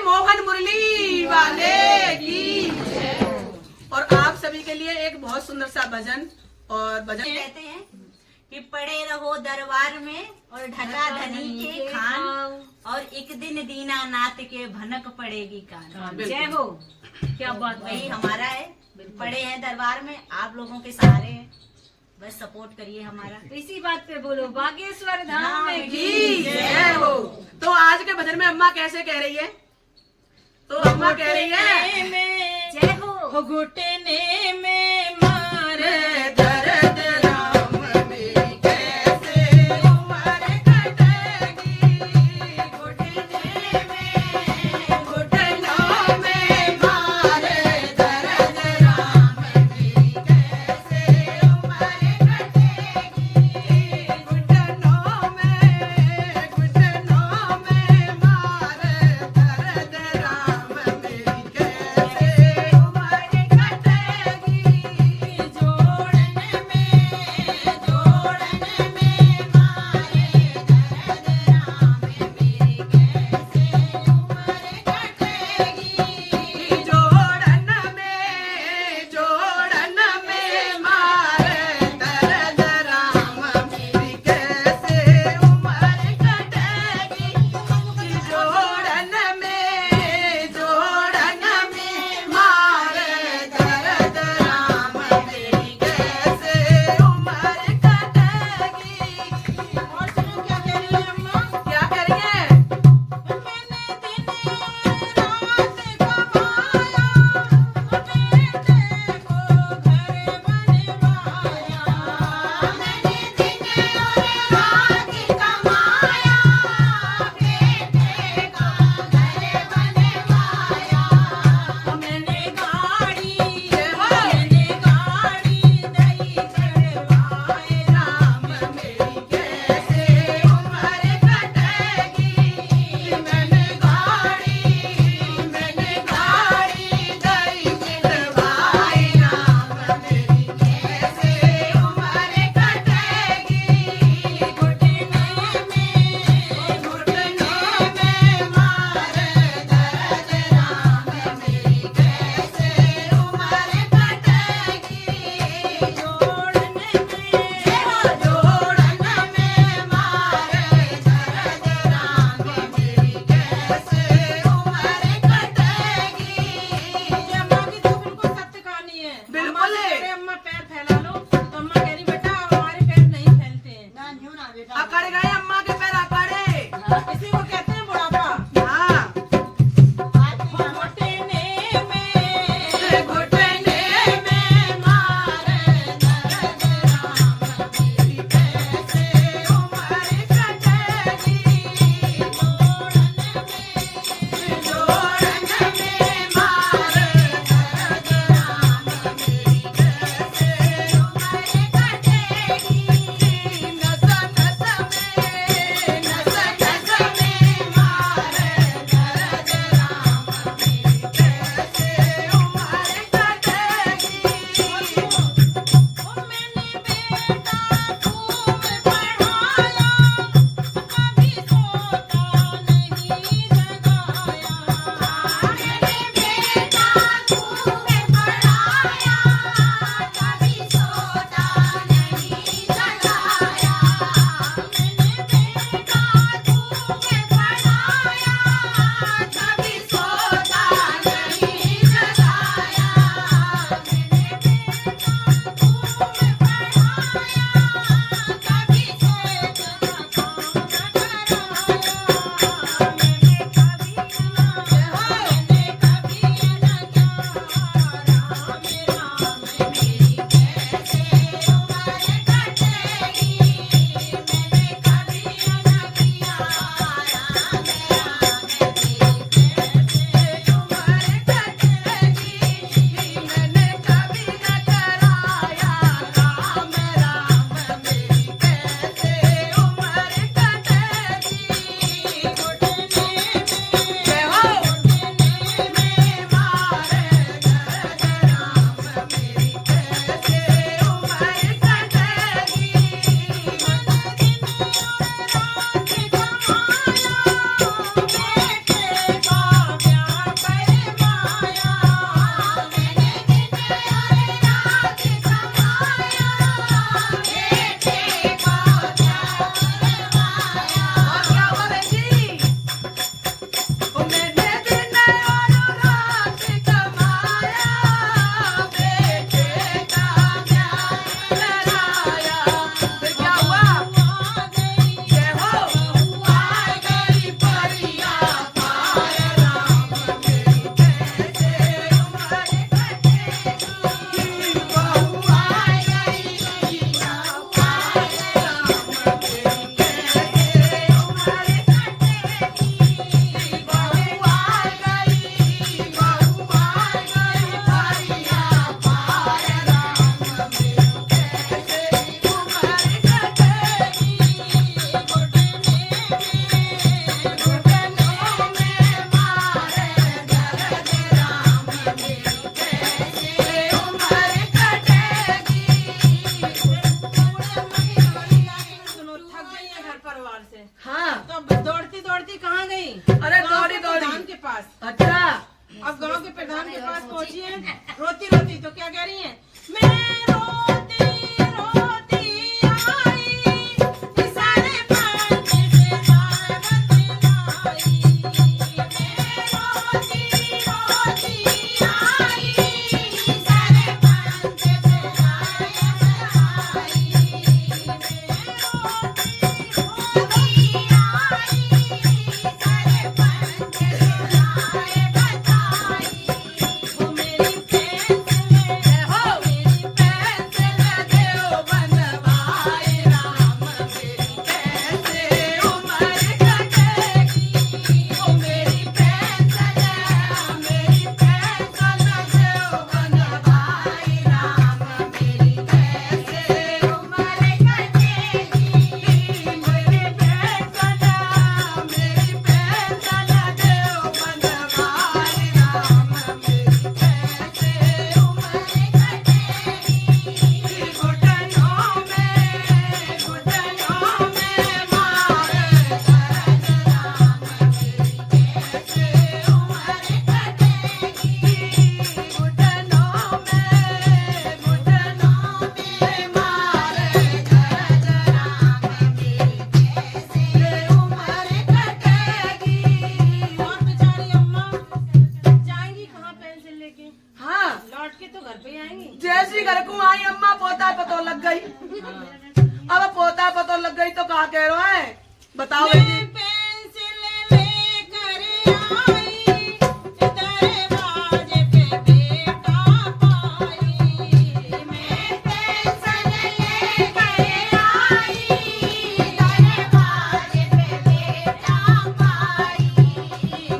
मोहन मुरली वाले की जय। और आप सभी के लिए एक बहुत सुंदर सा भजन और भजन कहते हैं कि पड़े रहो दरबार में और ढका धनी के खान, और एक दिन दीनानाथ के भनक पड़ेगी कान। जय हो। क्या बात, वही हमारा है, पड़े हैं दरबार में, आप लोगों के सहारे हैं, बस सपोर्ट करिए हमारा। तो इसी बात पे बोलो, बागेश्वर धाम में की जय हो। तो आज के भजन में अम्मा कैसे कह रही है? तो अम्मा कह रही है जय हो। घुटने में मारे दर्द राम मेरी कैसे उमर कटेगी, घुटनों में मारे दर्द राम मेरी कैसे उमर कटेगी, घुटनों में मारे दर्द राम मेरी कैसे उमर कटेगी, अरे गांव दौड़ी के दौड़ी प्रधान के पास। अच्छा अब गांव के प्रधान के पास पहुंची है, रोती रोती तो क्या कह रही है, मैं रोती रोती आई, सारे पंच से भारत लाई। मैं रोती रोती आई, सारे पंच से भारत लाई। मैं रोती रोती आई, सारे पंच से भारत लाई। वो मेरी पेंसिल हो, मेरी पेंसिल देओ बनवाए राम, मेरी कैसे उम्र कटेगी। वो मेरी पेंसिल देओ बनवाए राम, मेरी कैसे उम्र कटेगी। मेरी पेंसिल देओ बनवाए राम, मेरी कैसे उम्र कटेगी। घुटनों में मार दर्द राम, मेरी कैसे उम्र कटेगी। घुटनों में मार दर्द राम, मेरी कैसे उम्र कटेगी। और बेचारी अम्मा जाएंगी कहाँ पेंसिल लेके, हाँ लौट के तो घर पे ही आएंगी। जैसी घर को आई अम्मा पोता पतो लग गई। अब पोता पतो लग गई तो कहा कह रहा है बताओ मैं बेटी। पेंसिल लेकर आई, दरवाजे पे बेटा पाई। मैं पेंसिल लेकर आई, दरवाजे पे बेटा पाई।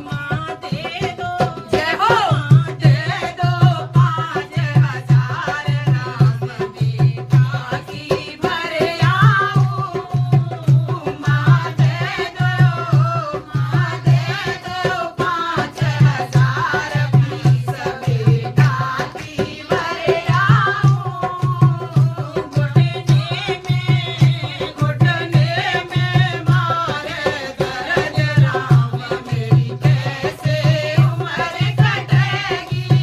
माँ दे दो, जय हो। माँ दे दो 5,000 राम, बेटा की भर आऊं। माँ दे दो 5,000 फीस बेटा की भर आऊं। घुटने में मार दर्द राम, मेरी कैसे उम्र कटेगी।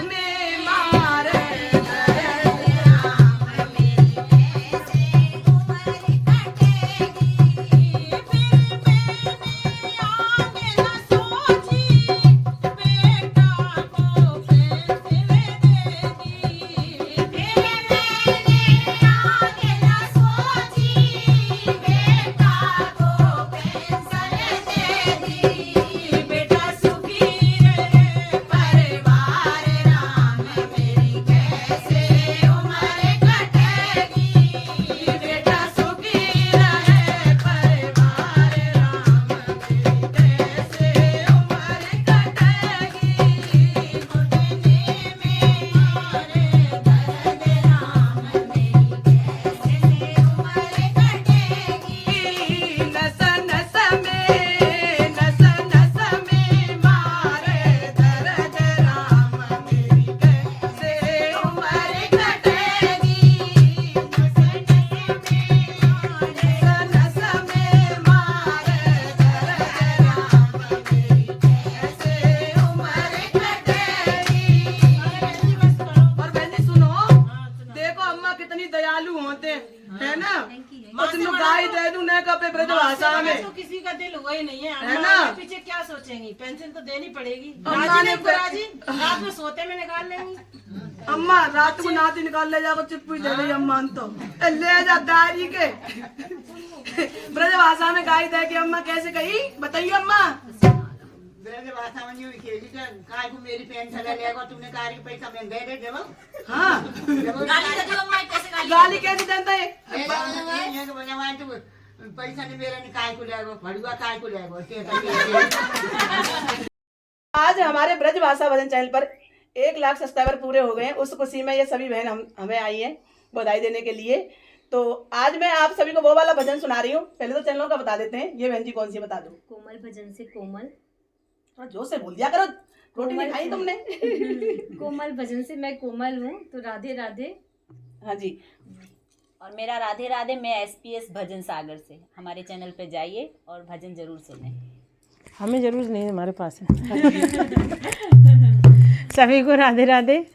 में मार दर्द राम, मेरी कैसे उम्र कटेगी। फिर मैंने आगे न सोची, बेटा को पेंसिल दे दी। फिर मैंने आगे न सोची, बेटा को पेंसिल दे दी। बेटा सुखी रहे परिवार राम, मेरी कैसे उम्र कटेगी। बेटा सुखी रहे परिवार राम, मेरी कैसे उम्र कटेगी। घुटने में मार दर्द राम, मेरी कैसे उम्र कटेगी। नस नस में मार दर्द राम, मेरी कैसे उम्र कटेगी। नस नस में मार दर्द राम, मेरी कैसे उम्र कटेगी। और बहनी सुनो, देखो अम्मा कितनी दयालु होते हैं, है ना। और तुम गाय दे दूं न कपे ब्रज भाषा में। तो किसी का दिल हुआ ही नहीं है, है अम्मा ना? आगे पीछे क्या सोचेंगी, पेंसिल तो देनी पड़ेगी। अम्मा राजी ने नहीं तो राजी, रात में सोते में निकाल लेंगी। अम्मा रात को नाती निकाल ले जाकर चिप्पू दे रही अम्मा तो ले जा दारी के ब्रज भाषा में गाय दे के अम्मा कैसे कही बताइए अम्मा। ब्रज भाषा में यूं खेली कर काय को मेरी पेंसिल लेगा तुमने कार के पैसा में दे दे देबो। हाँ गाली तो दो अम्मा कैसे गाली कैसे देता है। ये तो बनवाए तो पैसा नहीं मेरा नहीं काय को लेगो भड़ुआ काय को लेगो आज हमारे ब्रज भाषा भजन चैनल पर 1 लाख सब्सक्राइबर पूरे हो गए हैं। उस खुशी में ये सभी बहन हमें आई हैं बधाई देने के लिए। तो आज मैं आप सभी को वो वाला भजन सुना रही हूँ। पहले तो चैनलों का बता देते हैं। ये बहन जी कौन सी बता दो। कोमल भजन से कोमल, थोड़ा जोर से बोल दिया करो, रोटी नहीं खाई तुमने। कोमल भजन से मैं कोमल हूँ तो राधे राधे। हाँ जी। और मेरा राधे राधे, मैं SPS भजन सागर से। हमारे चैनल पे जाइए और भजन जरूर सुनें। हमें जरूर नहीं, हमारे पास है। सभी को राधे राधे।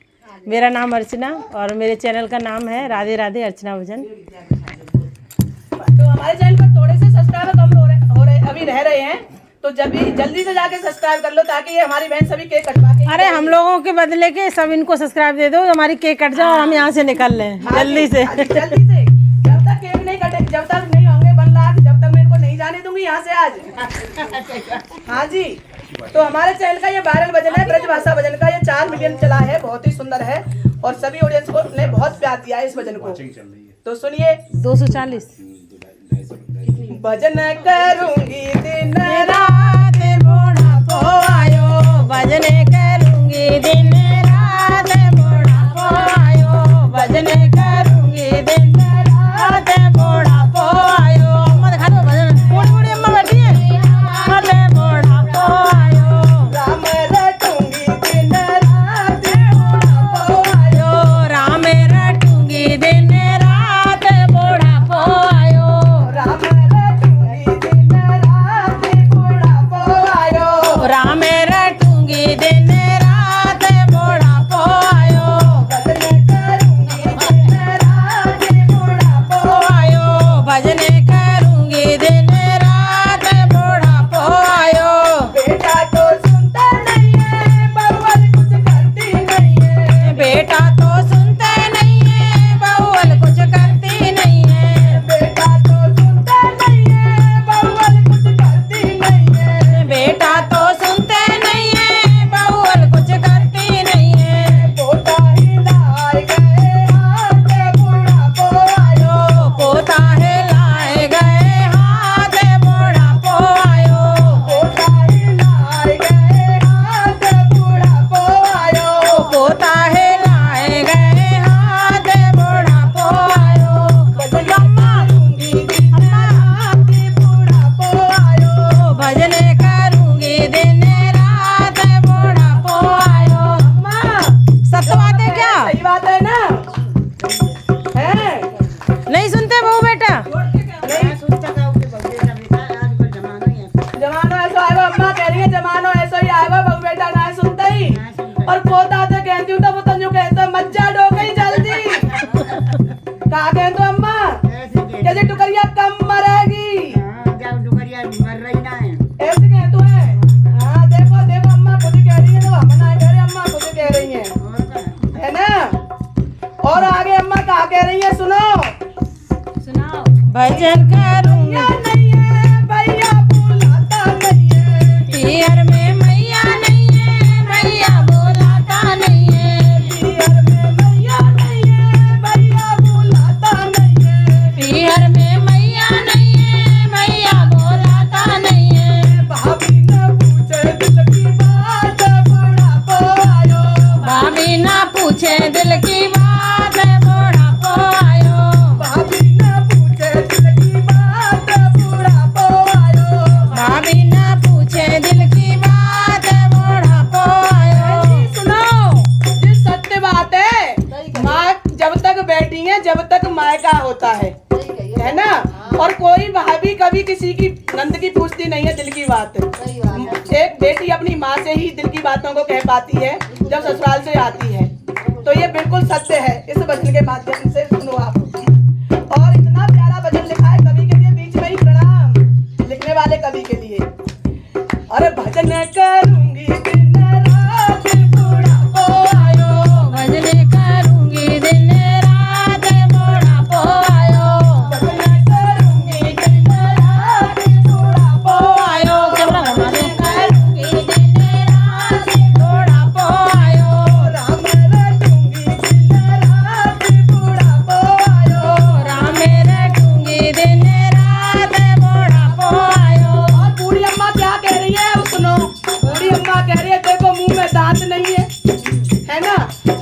मेरा नाम अर्चना और मेरे चैनल का नाम है राधे राधे अर्चना भजन। तो हमारे चैनल पर थोड़े से सब्सक्राइबर कम हो रहे अभी रह रहे हैं, तो जब भी जल्दी से जाके सब्सक्राइब कर लो, ताकि ये हमारी बहन सभी केक कटवा के अरे हम लोगों के बदले के सब इनको सब्सक्राइब दे दो, हमारी केक कट जाओ और हम यहाँ से निकल लें जल्दी से। जल्दी से, जब तक केक नहीं कटे, जब तक नहीं होंगे 1 लाख, जब तक मैं इनको नहीं जाने दूंगी यहाँ से आज। हाँ जी, तो हमारे चैनल का ये वायरल भजन है ब्रजभाषा भजन का, ये 4 मिलियन चला है, बहुत ही सुंदर है और सभी ऑडियंस को ने बहुत प्यार दिया है इस भजन को। तो सुनिए 240 भजन करूंगी दिन रात बुढ़ापो आयो, भजन करूंगी दिन रात बुढ़ापो आयो, भजन करूंगी दिन रात बुढ़ापो आयो। अम्मा दिखा दो भजन, बूढ़ी बूढ़ी अम्मा बैठी है। अरे बुढ़ापो आयो, राम रटूंगी दिन रात बुढ़ापो आयो, राम रटूंगी दिन रात बुढ़ापो आयो, राम रटूंगी दिन रात बुढ़ापो आयो, राम रटूंगी दिन रात बुढ़ापो आयो, भजन करूंगी दिन रात बुढ़ापो आयो, भजन करूंगी दिन रात बुढ़ापो आयो। बेटा तो सुनता नहीं है, बउअल कुछ करती नहीं है, बेटा तो सुनते नहीं है, बहुअल कुछ करती नहीं है, बेटा तो सुनता नहीं है, बउअल कुछ करती नहीं है, बेटा तो सुनते नहीं है, बहुअल कुछ करती नहीं है। पोता ही लाए गए हाथ बुढ़ापो आयो, पोता है लाए गए हाथ बुढ़ापो आयो, पोता ही लाए गए हाथ बुढ़ापो आयो, पोता है लाए गए हाथ बुढ़ापो आयो। भजन करूंगी दिन रात बुढ़ापो आयो, भजन करूंगी दिन रात बुढ़ापो आयो। माँ सत्य बात है क्या? सही बात है ना? है नहीं सुनते बहू बेटा? नहीं, सुनता का उसे बगेरा बेटा, आजकल जमाना ही ऐसा जमाना ऐसा आएगा, अम्मा कह रही है जमाना ऐसा ही आएगा, बहू बेटा ना सुनता ही। और पोता तो कहती हूँ तो वो तो जो कहता है मज्जा डो गई जल्दी। कहा कह तो अम्मा ऐसे के कैसे टुकरिया कम मरेगी, जब डुगरिया मर रही ना है। ऐसे कह तो है। हाँ देखो देखो अम्मा खुद कह रही है, तो हम ना कह रहे, अम्मा खुद कह रही है, और क्या है ना? और आगे अम्मा कहा कह रही है, सुनो। सुनाओ। भजन करूंगी या नहीं है भैया बुलाता नहीं है, पियर में मैया नहीं है, मैया बोलाता नहीं है, पियर में मैया नहीं है, भैया बुलाता नहीं है, पियर में मैया नहीं है, मैया बोलाता नहीं है। भाभी न पूछे दिल की बात बुढ़ापो आयो, भाभी ना पूछे दिल की बात बुढ़ापो आयो, भाभी न पूछे दिल की बात बुढ़ापो आयो। भाभी ना पूछे दिल की बात बुढ़ापो आयो। सुनो, ये सत्य बात है, माँ जब तक बैठी है जब तक मायका होता है ना? और कोई भाभी कभी किसी की नंद की पूछती नहीं है दिल की बात। एक बेटी अपनी माँ से ही दिल की बातों को कह पाती है जब ससुराल से आती है, तो ये बिल्कुल सत्य है। इस भजन के माध्यम से सुनो आप। और इतना प्यारा भजन लिखा है कवि के लिए, बीच में ही प्रणाम लिखने वाले कवि के लिए। अरे भजन करूंगी दिन रात बुढ़ापो आयो, भजन करूंगी दिन रात बुढ़ापो आयो, भजन करूंगी दिन रात बुढ़ापो आयो। कैमरा घुमा दो। करूंगी दिन रात बुढ़ापो आयो, राम रटूंगी दिन रात बुढ़ापो आयो, राम रटूंगी दिन रात बुढ़ापो आयो। और बूढ़ी अम्मा क्या कह रही है अब सुनो। बूढ़ी अम्मा कह रही है देखो मुंह में दांत नहीं है ना?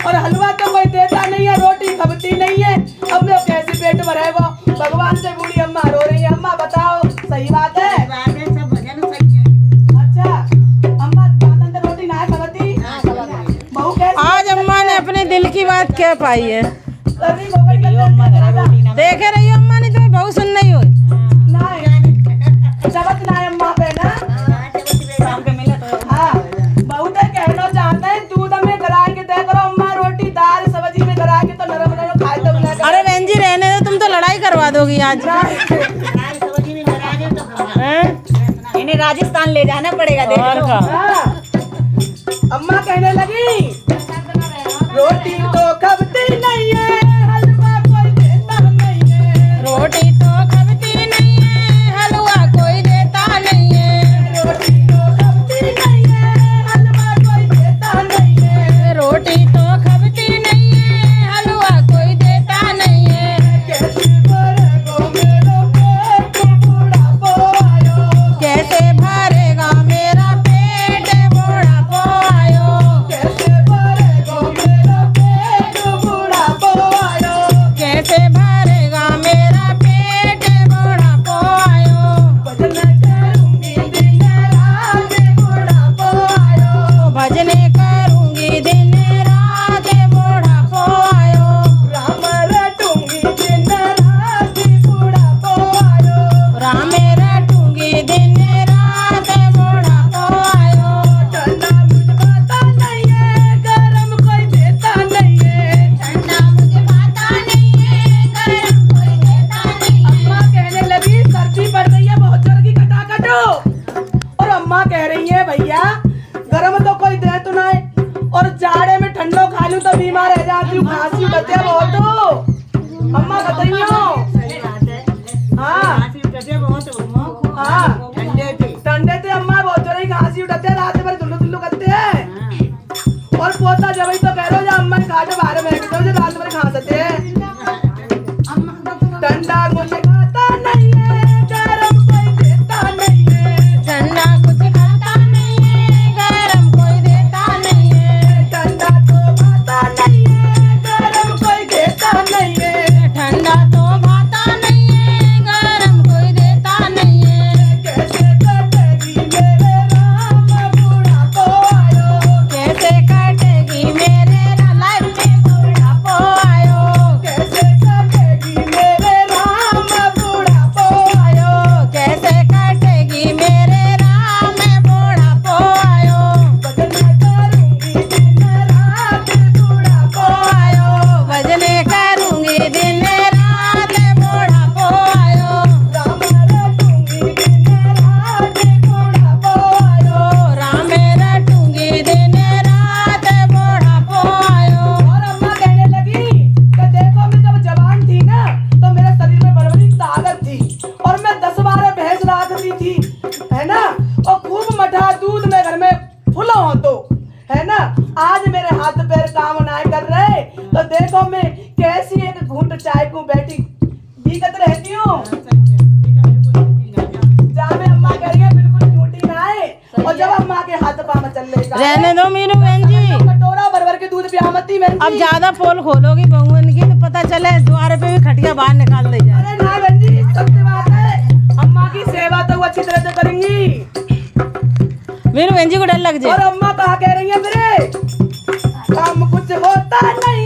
और हलवा तो कोई देता नहीं है, रोटी खपती नहीं है, अब लोग कैसे पेट भरेगा? भगवान से बूढ़ी अम्मा रो रही है। अम्मा बताओ सही बात है? बात है, सब भजन सही है। अच्छा अम्मा दांत तो रोटी ना खपती, बहू कैसे? आज अम्मा ने अपने दिल की बात कह पाई है। नहीं वो कहीं करते देखे रही हो अम्मा ने तुम्हें बहुत सुन नहीं हो शबत ना अम्मा पे ना शाम के मिले तो हाँ बहुत है कहना चाहते हैं दूध में गरा के दे करो अम्मा रोटी दाल सब्जी में गरा के तो नरम नरम खाए तो मिला अरे बहन जी रहने दो तुम तो लड़ाई करवा दोगी आज हैं? इन्हें राजस्थान ले जाना पड़ेगा देख और लो। का हाँ। अम्मा कहने लगी रोटी तो खबती नहीं है हलवा कोई देता नहीं है रोटी तो खबती नहीं है हलवा कोई देता नहीं है रोटी तो खबती नहीं है हलवा कोई देता नहीं है रोटी तो खबती नहीं है हलवा कोई देता नहीं है कैसे भरेगो मेरो पेट बुढ़ापो आयो कैसे भरेगा मेरा पेट बुढ़ापो आयो कैसे भरेगो मेरो पेट बुढ़ापो आयो कैसे भरेगा मेरा पेट बुढ़ापो आयो भजन करूंगी दिन रात बुढ़ापो आयो भजने करूंगी दिन रात बुढ़ापो आयो राम रटूंगी दिन रात बुढ़ापो आयो राम रटूंगी दिन रात बुढ़ापो आयो ठंडा मुझे पता नहीं है गरम कोई देता नहीं है ठंडा मुझे पता नहीं है गरम कोई देता नहीं है अम्मा कहने लगी सर्दी पड़ रही है बहुत जोर की कटाकटो और अम्मा कह रही है भैया गरम तो कोई दे तो ना और जाड़े में ठंडो खा लूं तो बीमार रह जाती हूँ खांसी होती है बहुत तो अम्मा बताइयो हाँ हाँ ठंडे थे अम्मा बहुत जोर की खांसी उठाते हैं रात भर दुल्लू दुल्लू करते हैं और पोता जब तो कह रहे हो अम्मा खाटे बाहर में रात भर खांसते हैं ठंडा मुझे खाता नहीं है गरम कोई देता नहीं है ठंडा कुछ खाता नहीं है गरम कोई देता नहीं है ठंडा तो खाता नहीं है गरम कोई देता नहीं है ठंडा तो भाता नहीं है गरम कोई देता नहीं है कैसे कटेगी मेरे राम बुढ़ापो आयो कैसे कटेगी मेरे लाइफ में बुढ़ापो आयो कैसे कटेगी मेरे राम बुढ़ापो आयो कैसे कटेगी मेरे राम में बुढ़ापो आयो भजन करूंगी दिन रात बुढ़ापो आयो भजने करूंगी दिन रात बुढ़ापो आयो राम रटूंगी दिन रात बुढ़ापो आयो राम रटूंगी दिन रात बुढ़ापो आयो और अम्मा कहने लगी कि देखो मैं जब जवान थी ना तो मेरे शरीर में बड़ी ताकत थी और मैं 10-12 भैंस रखती थी है ना और खूब मठा दूध में घर में फुला हो तो है ना आज मेरे हाथ पैर काम ना कर रहे तो देखो मैं कैसी एक घूंट चाय को बैठी भीगत रहती हूँ जहाँ में अम्मा कह रही है बिल्कुल झूठी ना है और जब अम्मा के हाथ पाँव चल रहे रहने दो मीनू बहन जी कटोरा भर भर के दूध पियामती बहन अब जी। ज्यादा पोल खोलोगी बहुअन की तो पता चले द्वारे पे भी खटिया बाहर निकाल दे जाए अरे ना बहन जी सत्य बात है अम्मा की सेवा तो वो अच्छी तरह से करेंगी मीनू बहन जी को डर लग और जाए अम्मा कहा कह रही है मेरे काम कुछ होता नहीं